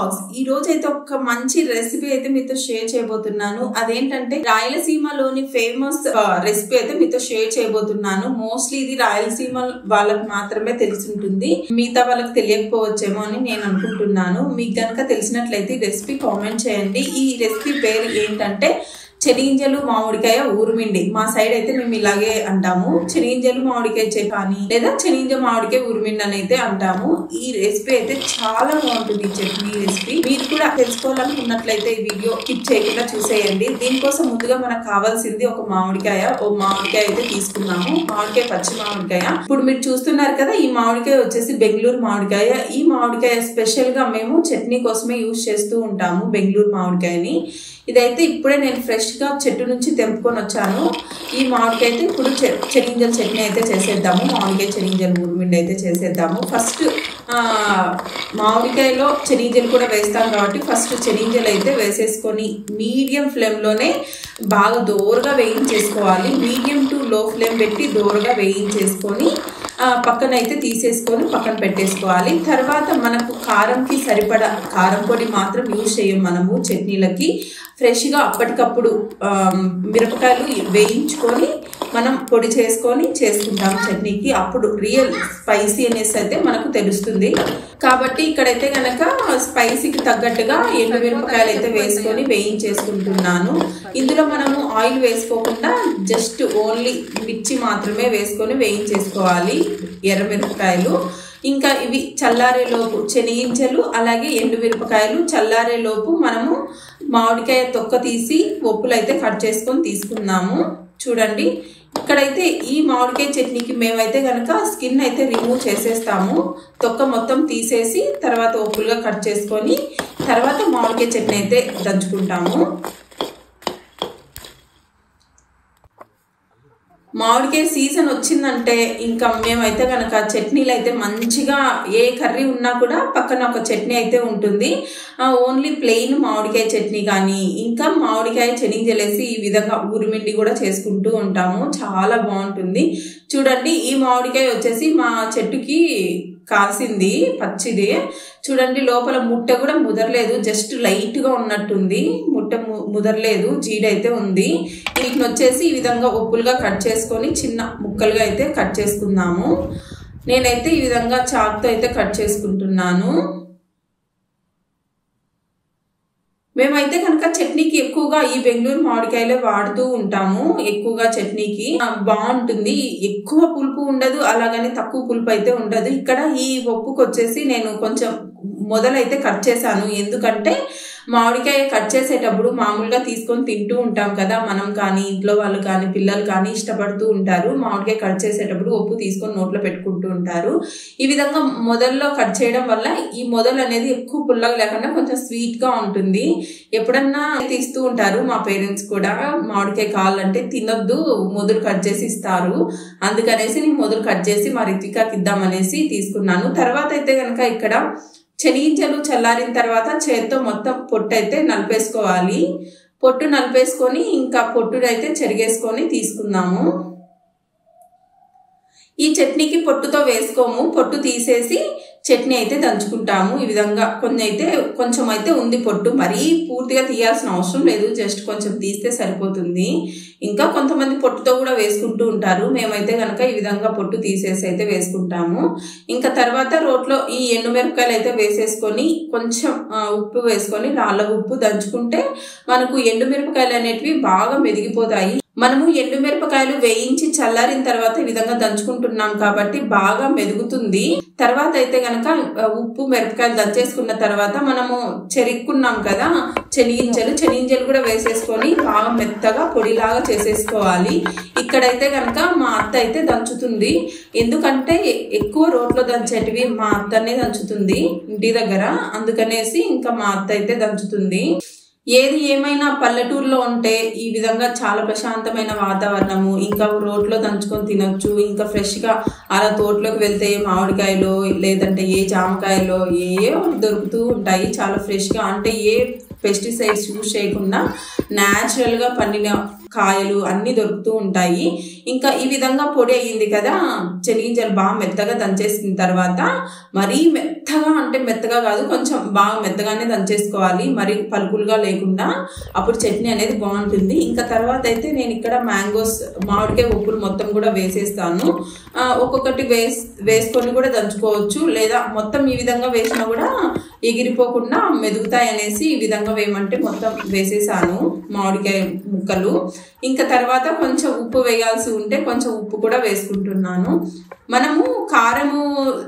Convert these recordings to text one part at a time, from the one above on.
Vlogs ఈ రోజు అయితే ఒక మంచి రెసిపీ అయితే మీతో షేర్ చేయబోతున్నాను. అదేంటంటే రాయలసీమలోని ఫేమస్ రెసిపీ అయితే మీతో షేర్ చేయబోతున్నాను. మోస్ట్లీ ఇది రాయలసీమ వాళ్ళకి మాత్రమే తెలిసి ఉంటుంది, మిగతా వాళ్ళకి తెలియకపోవచ్చేమో అని నేను అనుకుంటున్నాను. మీకు గనక తెలిసినట్లయితే ఈ రెసిపీ కామెంట్ చేయండి. ఈ రెసిపీ పేరు ఏంటంటే చెనిగింజలు మామిడికాయ ఊరుమిండి. మా సైడ్ అయితే మేము ఇలాగే అంటాము, చెనిగింజలు మామిడికాయ చట్నీ లేదా చెనిగింజ మామిడికాయ ఊరుమిండి అని అయితే అంటాము. ఈ రెసిపీ అయితే చాలా బాగుంటుంది. ఈ చట్నీ రెసిపీ మీరు కూడా తెలుసుకోవాలనుకున్నట్లయితే ఈ వీడియో స్కిప్ చేయకుండా చూసేయండి. దీనికోసం ముందుగా మనకు కావాల్సింది ఒక మామిడికాయ. ఓ మామిడికాయ అయితే తీసుకున్నాము, మామిడికాయ పచ్చి మామిడికాయ. ఇప్పుడు మీరు చూస్తున్నారు కదా, ఈ మామిడికాయ వచ్చేసి బెంగళూరు మామిడికాయ. ఈ మామిడికాయ స్పెషల్ గా మేము చట్నీ కోసమే యూజ్ చేస్తూ ఉంటాము, బెంగళూరు మామిడికాయని. ఇదైతే ఇప్పుడే నేను ఫ్రెష్ గా చెట్టు నుంచి తెంపుకొని వచ్చాను. ఈ మామిడికాయ అయితే ఇప్పుడు చెనిగింజల చట్నీ అయితే చేసేద్దాము, మామిడికాయ చెనిగింజల ఊరుమిండి అయితే చేసేద్దాము. ఫస్ట్ మామిడికాయలో చెనిగింజలు కూడా వేస్తాం కాబట్టి ఫస్ట్ చెనిగింజలు అయితే వేసేసుకొని మీడియం ఫ్లేమ్ లోనే బాగా దోరగా వేయించేసుకోవాలి. మీడియం టు లో ఫ్లేమ్ పెట్టి దోరగా వేయించేసుకొని పక్కన అయితే తీసేసుకొని పక్కన పెట్టేసుకోవాలి. తర్వాత మనకు కారంకి సరిపడా కారం పొడి మాత్రం యూజ్ చేయం మనము చట్నీలకి. ఫ్రెష్గా అప్పటికప్పుడు మిరపకాయలు వేయించుకొని మనం పొడి చేసుకొని చేసుకుంటాం చట్నీకి. అప్పుడు రియల్ స్పైసీ అనేసి అయితే మనకు తెలుస్తుంది. కాబట్టి ఇక్కడైతే కనుక స్పైసీకి తగ్గట్టుగా ఎండు మిరపకాయలు అయితే వేసుకొని వేయించేసుకుంటున్నాను. ఇందులో మనము ఆయిల్ వేసుకోకుండా జస్ట్ ఓన్లీ మిర్చి మాత్రమే వేసుకొని వేయించేసుకోవాలి ఎర్ర మిరపకాయలు. ఇంకా ఇవి చల్లారేలోపు చెనిగింజలు అలాగే ఎండు మిరపకాయలు చల్లారేలోపు మనము మామిడికాయ తొక్క తీసి ఒప్పులు అయితే కట్ చేసుకొని తీసుకున్నాము. చూడండి, ఇక్కడైతే ఈ మామిడికాయ చట్నీకి మేమైతే కనుక స్కిన్ అయితే రిమూవ్ చేసేస్తాము. తొక్క మొత్తం తీసేసి తర్వాత ఒప్పులుగా కట్ చేసుకొని తర్వాత మామిడికాయ చట్నీ అయితే దంచుకుంటాము. మామిడికాయ సీజన్ వచ్చిందంటే ఇంకా మేమైతే కనుక చట్నీలు అయితే మంచిగా, ఏ కర్రీ ఉన్నా కూడా పక్కన ఒక చట్నీ అయితే ఉంటుంది. ఓన్లీ ప్లెయిన్ మామిడికాయ చట్నీ కానీ ఇంకా మామిడికాయ చెనిగింజలేసి ఈ విధంగా ఊరుమిండి కూడా చేసుకుంటూ ఉంటాము. చాలా బాగుంటుంది. చూడండి, ఈ మామిడికాయ వచ్చేసి మా చెట్టుకి కాసింది, పచ్చిది. చూడండి, లోపల ముట్ట కూడా ముదరలేదు, జస్ట్ లైట్ గా ఉన్నట్టుంది. ముట్ట ముదరలేదు, జీడైతే ఉంది. వీటిని వచ్చేసి ఈ విధంగా ఒప్పులుగా కట్ చేసుకొని చిన్న ముక్కలుగా అయితే కట్ చేసుకుందాము. నేనైతే ఈ విధంగా చాకుతో అయితే కట్ చేసుకుంటున్నాను. మేమైతే కనుక చట్నీకి ఎక్కువగా ఈ బెంగళూరు మామిడికాయలే వాడుతూ ఉంటాము. ఎక్కువగా చట్నీకి బాగుంటుంది, ఎక్కువ పులుపు ఉండదు, అలాగని తక్కువ పులుపు అయితే ఉండదు. ఇక్కడ ఈ ఒప్పుకు వచ్చేసి నేను కొంచెం మొదలైతే కట్ చేశాను. ఎందుకంటే మామిడికాయ కట్ చేసేటప్పుడు మామూలుగా తీసుకొని తింటూ ఉంటాం కదా మనం కానీ ఇంట్లో వాళ్ళు కానీ పిల్లలు కానీ ఇష్టపడుతూ ఉంటారు. మామిడికాయ కట్ చేసేటప్పుడు ఉప్పు తీసుకొని నోట్లో పెట్టుకుంటూ ఉంటారు. ఈ విధంగా మొదల్లో కట్ చేయడం వల్ల ఈ మొదలు అనేది ఎక్కువ పుల్లగా లేకుండా కొంచెం స్వీట్ గా ఉంటుంది. ఎప్పుడన్నా తీస్తూ ఉంటారు మా పేరెంట్స్ కూడా, మామిడికాయ కావాలంటే తినొద్దు మొదలు కట్ చేసి ఇస్తారు. అందుకనేసి నేను మొదలు కట్ చేసి మా రితికాకి ఇద్దామనేసి తీసుకున్నాను. తర్వాత అయితే కనుక ఇక్కడ చెనిగింజలు చల్లారిన తర్వాత చేత్తో మొత్తం పొట్టు అయితే నలిపేసుకోవాలి. పొట్టు నలిపేసుకొని ఇంకా పొట్టునైతే చెరిగేసుకొని తీసుకుందాము. ఈ చట్నీకి పొట్టుతో వేసుకోము, పొట్టు తీసేసి చట్నీ అయితే దంచుకుంటాము. ఈ విధంగా కొంచెం అయితే ఉంది పొట్టు, మరీ పూర్తిగా తీయాల్సిన అవసరం లేదు, జస్ట్ కొంచెం తీస్తే సరిపోతుంది. ఇంకా కొంతమంది పొట్టుతో కూడా వేసుకుంటూ ఉంటారు. మేమైతే కనుక ఈ విధంగా పొట్టు తీసేసి అయితే వేసుకుంటాము. ఇంకా తర్వాత రోట్లో ఈ ఎండుమిరపకాయలు అయితే వేసేసుకొని కొంచెం ఉప్పు వేసుకొని రాళ్ళ ఉప్పు దంచుకుంటే మనకు ఎండుమిరపకాయలు అనేటివి బాగా మెదిగిపోతాయి. మనము ఎండుమిరపకాయలు వేయించి చల్లారిన తర్వాత ఈ విధంగా దంచుకుంటున్నాం కాబట్టి బాగా మెదుగుతుంది. తర్వాత అయితే గనక ఉప్పు మిరపకాయలు దంచేసుకున్న తర్వాత మనము చెరుక్కున్నాం కదా చెనిగింజలు కూడా వేసేసుకొని బాగా మెత్తగా పొడిలాగా చేసేసుకోవాలి. ఇక్కడైతే గనక మా అత్త అయితే దంచుతుంది, ఎందుకంటే ఎక్కువ రోట్లో దంచేటివి మా అత్తనే దంచుతుంది ఇంటి దగ్గర, అందుకనేసి ఇంకా మా అత్త అయితే దంచుతుంది. ఏది ఏమైనా పల్లెటూరులో ఉంటే ఈ విధంగా చాలా ప్రశాంతమైన వాతావరణము, ఇంకా రోడ్లో దంచుకొని తినొచ్చు. ఇంకా ఫ్రెష్గా అలా తోటలోకి వెళ్తే మామిడికాయలు లేదంటే ఏ జామకాయలు ఏ దొరుకుతూ ఉంటాయి చాలా ఫ్రెష్గా. అంటే ఏ పెస్టిసైడ్స్ యూజ్ చేయకుండా న్యాచురల్గా పండిన కాయలు అన్నీ దొరుకుతూ ఉంటాయి. ఇంకా ఈ విధంగా పొడి అయ్యింది కదా, శనగింజలు బాగా మెత్తగా దంచేసిన తర్వాత మరీ మెత్తగా అంటే మెత్తగా కాదు, కొంచెం బాగా మెత్తగానే దంచేసుకోవాలి, మరీ పలుకులుగా లేకుండా. అప్పుడు చట్నీ అనేది బాగుంటుంది. ఇంకా తర్వాత అయితే నేను ఇక్కడ మ్యాంగోస్ మామిడికాయ ఉప్పులు మొత్తం కూడా వేసేస్తాను. ఒక్కొక్కటి వేసుకొని కూడా దంచుకోవచ్చు, లేదా మొత్తం ఈ విధంగా వేసినా కూడా ఎగిరిపోకుండా మెదుగుతాయి అనేసి ఈ విధంగా వేయమంటే మొత్తం వేసేసాను మామిడికాయ ముక్కలు. ఇంకా తర్వాత కొంచెం ఉప్పు వేయాల్సి ఉంటే కొంచెం ఉప్పు కూడా వేసుకుంటున్నాను. మనము కారము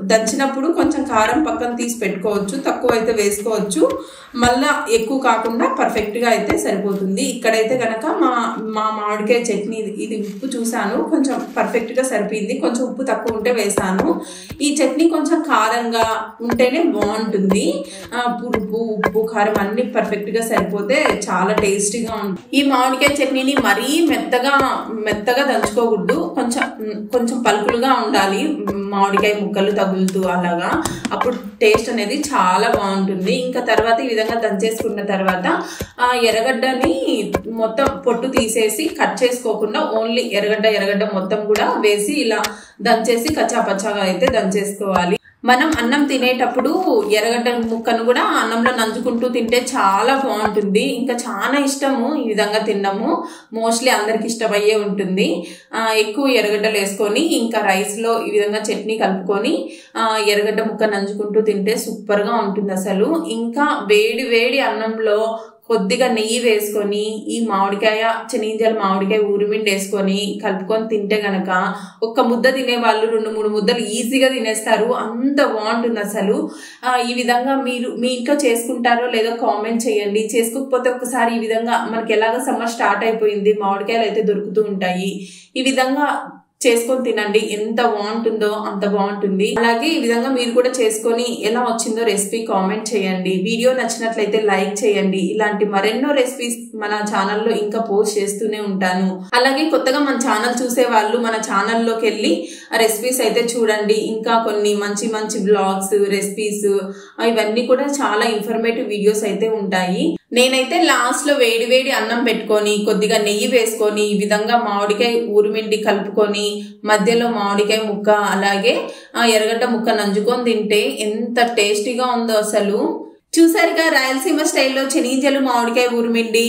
దంచినప్పుడు కొంచెం కారం పక్కన తీసి పెట్టుకోవచ్చు, తక్కువ అయితే వేసుకోవచ్చు, మళ్ళా ఎక్కువ కాకుండా పర్ఫెక్ట్గా అయితే సరిపోతుంది. ఇక్కడైతే కనుక మా మామిడికాయ చట్నీ ఇది ఉప్పు చూసాను, కొంచెం పర్ఫెక్ట్గా సరిపోయింది, కొంచెం ఉప్పు తక్కువ ఉంటే వేసాను. ఈ చట్నీ కొంచెం కారంగా ఉంటేనే బాగుంటుంది. పులుపు ఉప్పు కారం అన్ని పర్ఫెక్ట్గా సరిపోతే చాలా టేస్టీగా ఉంటుంది. ఈ మామిడికాయ చట్నీని మరీ మెత్తగా దంచుకోకూడదు, కొంచెం పలుకులుగా ఉండాలి, మామిడికాయ ముక్కలు తగులుతూ అలాగా, అప్పుడు టేస్ట్ అనేది చాలా బాగుంటుంది. ఇంకా తర్వాత ఈ విధంగా దంచేసుకున్న తర్వాత ఎర్రగడ్డని మొత్తం పొట్టు తీసేసి కట్ చేసుకోకుండా ఓన్లీ ఎర్రగడ్డ మొత్తం కూడా వేసి ఇలా దంచేసి కచ్చాపచ్చాగా అయితే దంచేసుకోవాలి. మనం అన్నం తినేటప్పుడు ఎర్రగడ్డ ముక్కను కూడా అన్నంలో నంచుకుంటూ తింటే చాలా బాగుంటుంది. ఇంకా చాలా ఇష్టము ఈ విధంగా తినడము, మోస్ట్లీ అందరికి ఇష్టమయ్యే ఉంటుంది. ఎక్కువ ఎర్రగడ్డలు వేసుకొని ఇంకా రైస్లో ఈ విధంగా చట్నీ కలుపుకొని ఎర్రగడ్డ ముక్క నంచుకుంటూ తింటే సూపర్గా ఉంటుంది అసలు. ఇంకా వేడి అన్నంలో కొద్దిగా నెయ్యి వేసుకొని ఈ శనగింజలు మామిడికాయ ఊరిమిండి వేసుకొని కలుపుకొని తింటే గనక ఒక్క ముద్ద తినే వాళ్ళు 2-3 ముద్దలు ఈజీగా తినేస్తారు, అంత బాగుంటుంది అసలు. ఈ విధంగా మీరు మీ ఇంట్లో చేసుకుంటారో లేదో కామెంట్ చేయండి. చేసుకోకపోతే ఒకసారి ఈ విధంగా మనకి ఎలాగో సమ్మర్ స్టార్ట్ అయిపోయింది, మామిడికాయలు అయితే దొరుకుతూ ఉంటాయి, ఈ విధంగా చేసుకొని తినండి, ఎంత బాగుంటుందో అంత బాగుంటుంది. అలాగే ఈ విధంగా మీరు కూడా చేసుకొని ఎలా వచ్చిందో రెసిపీ కామెంట్ చేయండి. వీడియో నచ్చినట్లయితే లైక్ చేయండి. ఇలాంటి మరెన్నో రెసిపీస్ మన ఛానల్లో ఇంకా పోస్ట్ చేస్తూనే ఉంటాను. అలాగే కొత్తగా మన ఛానల్ చూసే వాళ్ళు మన ఛానల్లోకి వెళ్ళి రెసిపీస్ అయితే చూడండి. ఇంకా కొన్ని మంచి బ్లాగ్స్, రెసిపీస్ ఇవన్నీ కూడా చాలా ఇన్ఫర్మేటివ్ వీడియోస్ అయితే ఉంటాయి. నేనైతే లాస్ట్ లో వేడి అన్నం పెట్టుకొని కొద్దిగా నెయ్యి వేసుకొని ఈ విధంగా మామిడికాయ ఊరిమిండి కలుపుకొని మధ్యలో మామిడికాయ ముక్క అలాగే ఎర్రగడ్డ ముక్క నంజుకొని తింటే ఎంత టేస్టీగా ఉందో అసలు. చూసారుగా రాయలసీమ స్టైల్లో శనగింజలు మామిడికాయ ఊరిమిండి.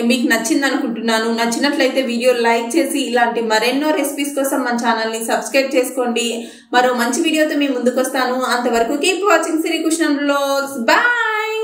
మీకు నచ్చింది అనుకుంటున్నాను. నచ్చినట్లయితే వీడియో లైక్ చేసి ఇలాంటి మరెన్నో రెసిపీస్ కోసం మన ఛానల్ని సబ్స్క్రైబ్ చేసుకోండి. మరో మంచి వీడియోతో మీ ముందుకు వస్తాను. అంతవరకు keep watching Srikrishna vlogs. Bye.